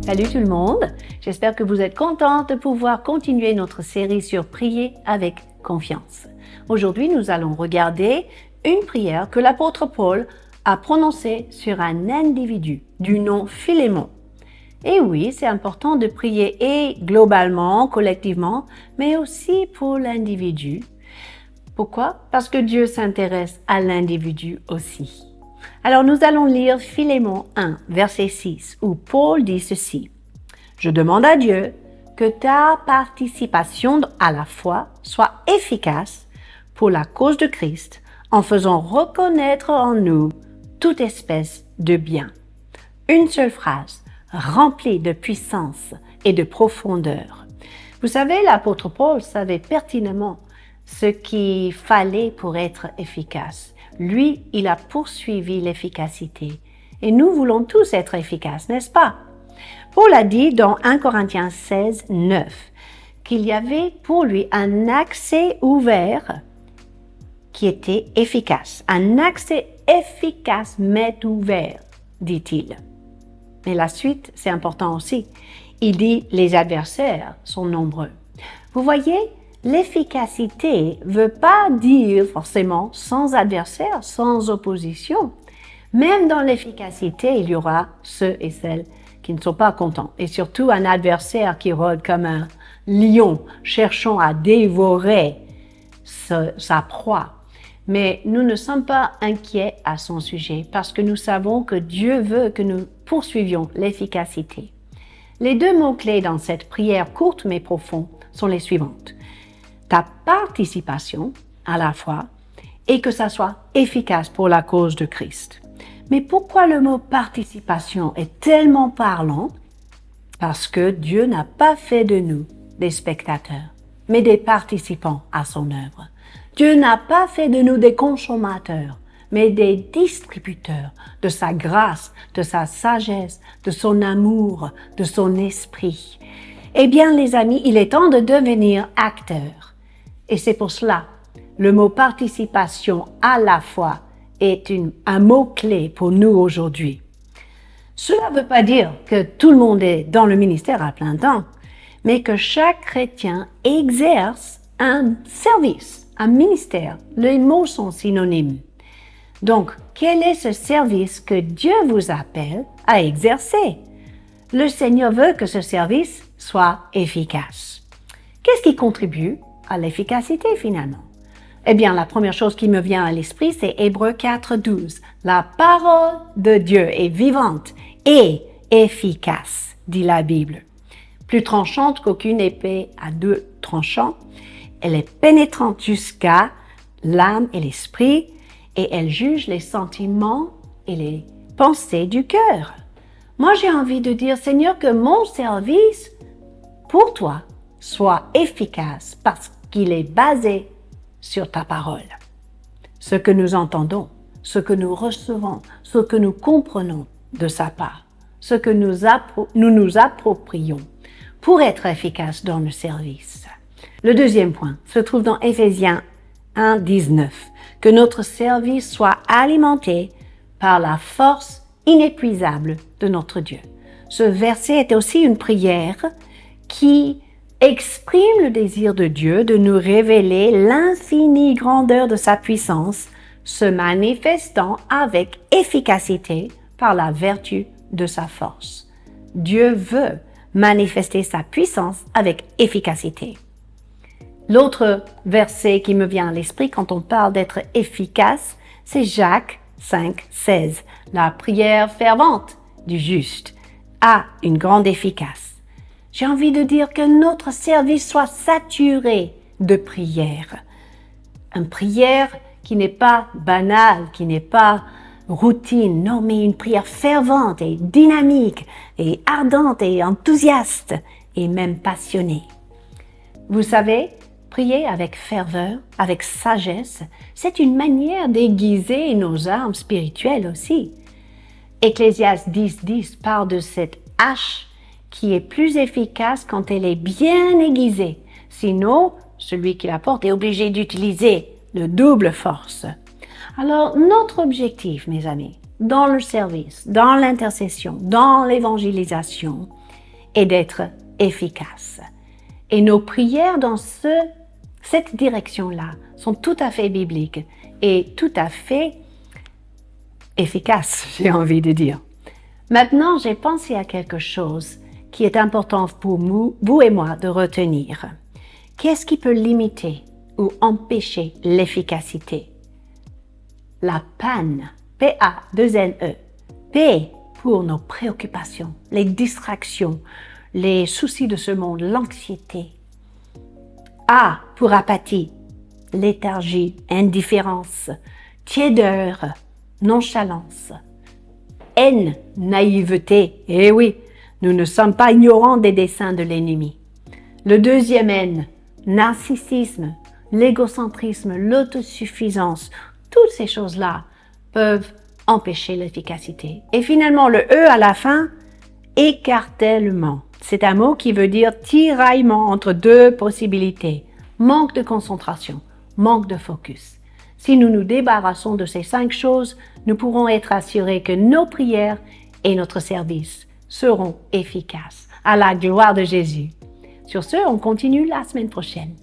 Salut tout le monde, j'espère que vous êtes contents de pouvoir continuer notre série sur prier avec confiance. Aujourd'hui, nous allons regarder une prière que l'apôtre Paul a prononcée sur un individu du nom Philémon. Et oui, c'est important de prier et globalement, collectivement, mais aussi pour l'individu. Pourquoi? Parce que Dieu s'intéresse à l'individu aussi. Alors nous allons lire Philémon 1, verset 6, où Paul dit ceci. « Je demande à Dieu que ta participation à la foi soit efficace pour la cause de Christ en faisant reconnaître en nous toute espèce de bien. » Une seule phrase, remplie de puissance et de profondeur. Vous savez, l'apôtre Paul savait pertinemment ce qu'il fallait pour être efficace. Lui, il a poursuivi l'efficacité. Et nous voulons tous être efficaces, n'est-ce pas? Paul a dit dans 1 Corinthiens 16, 9 qu'il y avait pour lui un accès ouvert qui était efficace. Un accès efficace mais ouvert, dit-il. Mais la suite, c'est important aussi. Il dit les adversaires sont nombreux. Vous voyez, l'efficacité ne veut pas dire forcément sans adversaire, sans opposition. Même dans l'efficacité, il y aura ceux et celles qui ne sont pas contents. Et surtout un adversaire qui rôde comme un lion, cherchant à dévorer sa proie. Mais nous ne sommes pas inquiets à son sujet parce que nous savons que Dieu veut que nous poursuivions l'efficacité. Les deux mots-clés dans cette prière courte mais profonde sont les suivantes. Ta participation à la foi et que ça soit efficace pour la cause de Christ. Mais pourquoi le mot participation est tellement parlant? Parce que Dieu n'a pas fait de nous des spectateurs, mais des participants à son œuvre. Dieu n'a pas fait de nous des consommateurs, mais des distributeurs de sa grâce, de sa sagesse, de son amour, de son esprit. Eh bien, les amis, il est temps de devenir acteurs. Et c'est pour cela, le mot participation à la foi est un mot-clé pour nous aujourd'hui. Cela ne veut pas dire que tout le monde est dans le ministère à plein temps, mais que chaque chrétien exerce un service, un ministère. Les mots sont synonymes. Donc, quel est ce service que Dieu vous appelle à exercer? Le Seigneur veut que ce service soit efficace. Qu'est-ce qui contribue à l'efficacité finalement? Eh bien, la première chose qui me vient à l'esprit, c'est Hébreux 4, 12. La parole de Dieu est vivante et efficace, dit la Bible. Plus tranchante qu'aucune épée à deux tranchants, elle est pénétrante jusqu'à l'âme et l'esprit et elle juge les sentiments et les pensées du cœur. Moi, j'ai envie de dire, Seigneur, que mon service pour toi soit efficace parce qu'il est basé sur ta parole. Ce que nous entendons, ce que nous recevons, ce que nous comprenons de sa part, ce que nous nous approprions pour être efficace dans le service. Le deuxième point se trouve dans Éphésiens 1, 19, que notre service soit alimenté par la force inépuisable de notre Dieu. Ce verset est aussi une prière qui exprime le désir de Dieu de nous révéler l'infinie grandeur de sa puissance, se manifestant avec efficacité par la vertu de sa force. Dieu veut manifester sa puissance avec efficacité. L'autre verset qui me vient à l'esprit quand on parle d'être efficace, c'est Jacques 5, 16. La prière fervente du juste a une grande efficace. J'ai envie de dire que notre service soit saturé de prière. Une prière qui n'est pas banale, qui n'est pas routine, non, mais une prière fervente et dynamique et ardente et enthousiaste et même passionnée. Vous savez, prier avec ferveur, avec sagesse, c'est une manière d'aiguiser nos armes spirituelles aussi. Ecclésiaste 10, 10 parle de cette hache qui est plus efficace quand elle est bien aiguisée. Sinon, celui qui la porte est obligé d'utiliser le double force. Alors, notre objectif, mes amis, dans le service, dans l'intercession, dans l'évangélisation, et d'être efficaces. Et nos prières dans cette direction-là sont tout à fait bibliques et tout à fait efficaces, j'ai envie de dire. Maintenant, j'ai pensé à quelque chose qui est important pour vous et moi de retenir. Qu'est-ce qui peut limiter ou empêcher l'efficacité? La panne, P-A-2-N-E. P pour nos préoccupations, les distractions, les soucis de ce monde, l'anxiété. A pour apathie, léthargie, indifférence, tiédeur, nonchalance. N, naïveté. Eh oui, nous ne sommes pas ignorants des desseins de l'ennemi. Le deuxième N, narcissisme, l'égocentrisme, l'autosuffisance. Toutes ces choses-là peuvent empêcher l'efficacité. Et finalement, le E à la fin, écartèlement. C'est un mot qui veut dire tiraillement entre deux possibilités. Manque de concentration, manque de focus. Si nous nous débarrassons de ces 5 choses, nous pourrons être assurés que nos prières et notre service seront efficaces. À la gloire de Jésus. Sur ce, on continue la semaine prochaine.